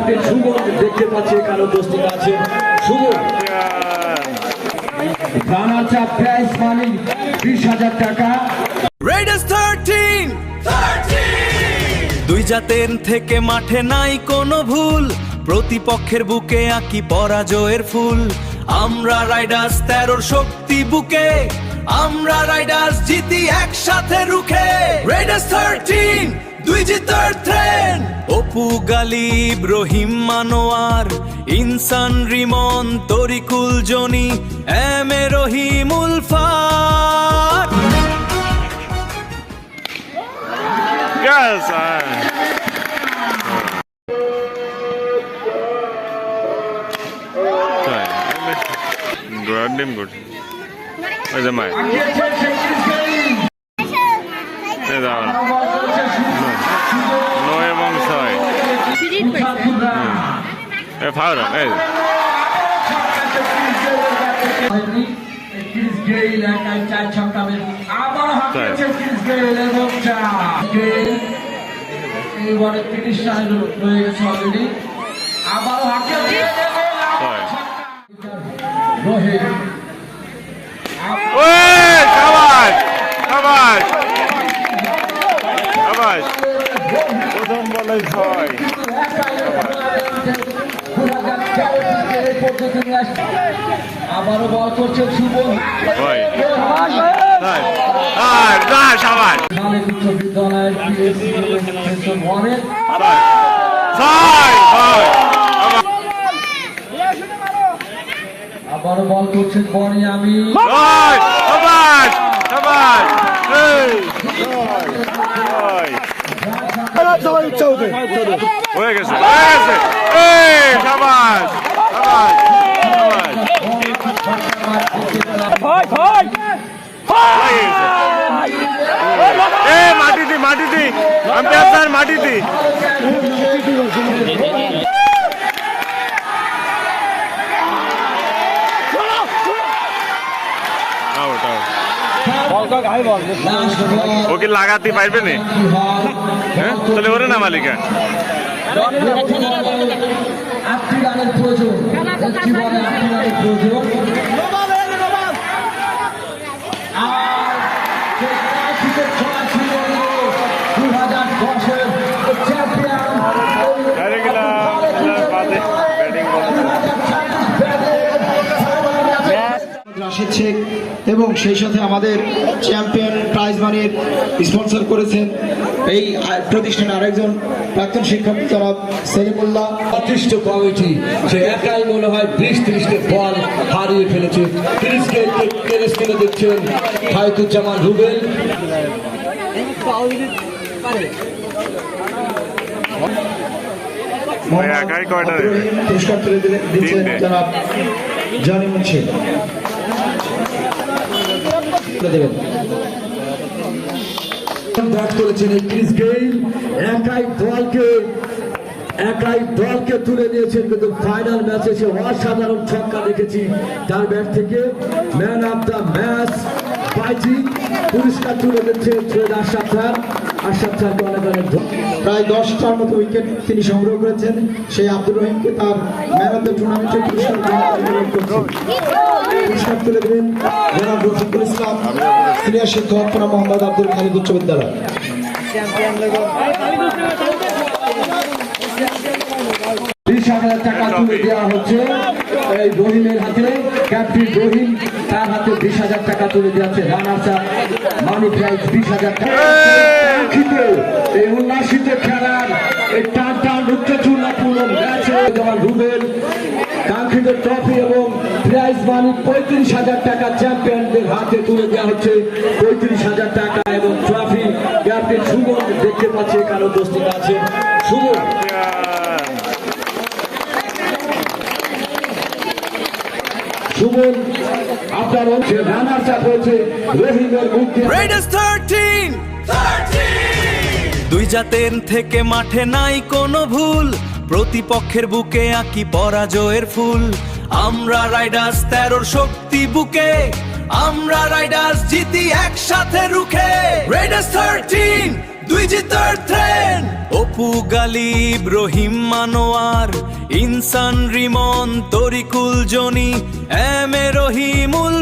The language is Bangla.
ক্যাপ্টেন সুমন দেখতে পাচ্ছে কারো দোস্তি আছে সুমন রানার চাপ প্রাইজ মানি 20,000 টাকা। Raiders 13 দুই জাতের থেকে মাঠে নাই কোনো ভুল, প্রতিপক্ষের বুকে আঁকি পরাজয়ের ফুল। আমরা রাইডার্স 13 শক্তি বুকে, আমরা রাইডার্স জিতি একসাথে রুখে। Raiders 13 দুই জিতার ট্রেন, অপু গালিব রহিম মানোয়ার, ইনসান Rimon Tarikul Johnny, M A Rahim Ulfat. Yes, good, name good. Where's the mic? Where's that one? No, among side. Hey, powder, hey. এইবারে 30 রান হয়ে গেছে অলরেডি। আবারও হাতে রোহিত প্রথম বলে 6। আবারও বল করছে শুভন উচ্চ বিদ্যালয়ের আবারও বল করছেন বনি আমি হয়ে গেছে মাটি দি আমি আপনার মাটি দি ওকে লাগাতে পারবে না, হ্যাঁ চলে ওরে না মালিকা। রাশেদ শেখ এবং সেই সাথে আমাদের চ্যাম্পিয়ন প্রাইজ মানির স্পন্সর করেছেন এই প্রতিষ্ঠানের আরেকজন প্রাক্তন শিক্ষক জনাব সেলিমুল্লাহ। অতিষ্ঠ কমিটি সে একাই মনে হয় 20-30টি বল হারিয়ে ফেলেছে। স্ক্রিনে দেখছেন হায়তুজ্জামান রুবেল। পুরস্কার তুলে দিচ্ছেন জনাব জনি মুন্সি। ব্যাট করেছেন ক্রিস গেইল, একাই দলকে তুলে নিয়েছেন, কিন্তু ফাইনাল ম্যাচে সে অসাধারণ ছক্কা দেখেছি তার ব্যাট থেকে। ম্যান অফ দ্য ম্যাচ বাইজি পুরস্কার তুলে দিচ্ছেন আশরাফ স্যার। আশরাফ স্যারকে অনেক অনেক প্রায় 10টার মতো উইকেট তিনি সংগ্রহ করেছেন। সেই আব্দুর রহিমকে তার ম্যান অফ দ্য টুর্নামেন্টের পুরস্কার তুলে দেবেন জনাব রফিকুল ইসলাম, সিনিয়র শিক্ষক মোহাম্মদ আব্দুল খালিদ উচ্চ বিদ্যালয়। 20,000 টাকা তুলে দেওয়া হচ্ছে এই রহিমের হাতে। ক্যাপ্টেন রহিম তার হাতে 20,000 টাকা তুলে দেওয়া হচ্ছে। রানার চাপ মানি প্রাইজ 20,000 টাকা। এই উল্লাসিত খেলার এই টান উত্তেজনাপূর্ণ ম্যাচে যেমন রুবেল কাঙ্ক্ষিত ট্রফি এবং প্রাইজ মানি 35,000 টাকা চ্যাম্পিয়নদের হাতে তুলে দেওয়া হচ্ছে। 35,000 টাকা এবং ট্রফি ক্যাপ্টেন সুমন দেখতে পাচ্ছে কারো দোস্তি আছে সুমন। সুমন আপনার রানার চাপ হয়েছে রহিমের মুখে। Raiders 13 দুই জাতের থেকে মাঠে নাই কোনো ভুল, প্রতিপক্ষের বুকে আঁকি পরাজয়ের ফুল। আমরা রাইডার্স 13 শক্তি বুকে, আমরা রাইডার্স জিতি একসাথে রুখে। Raiders 13 দুই জিতার ট্রেন অপু গালিব রহিম মানোয়ার ইনসান Rimon Tarikul Johnny M A Rahimul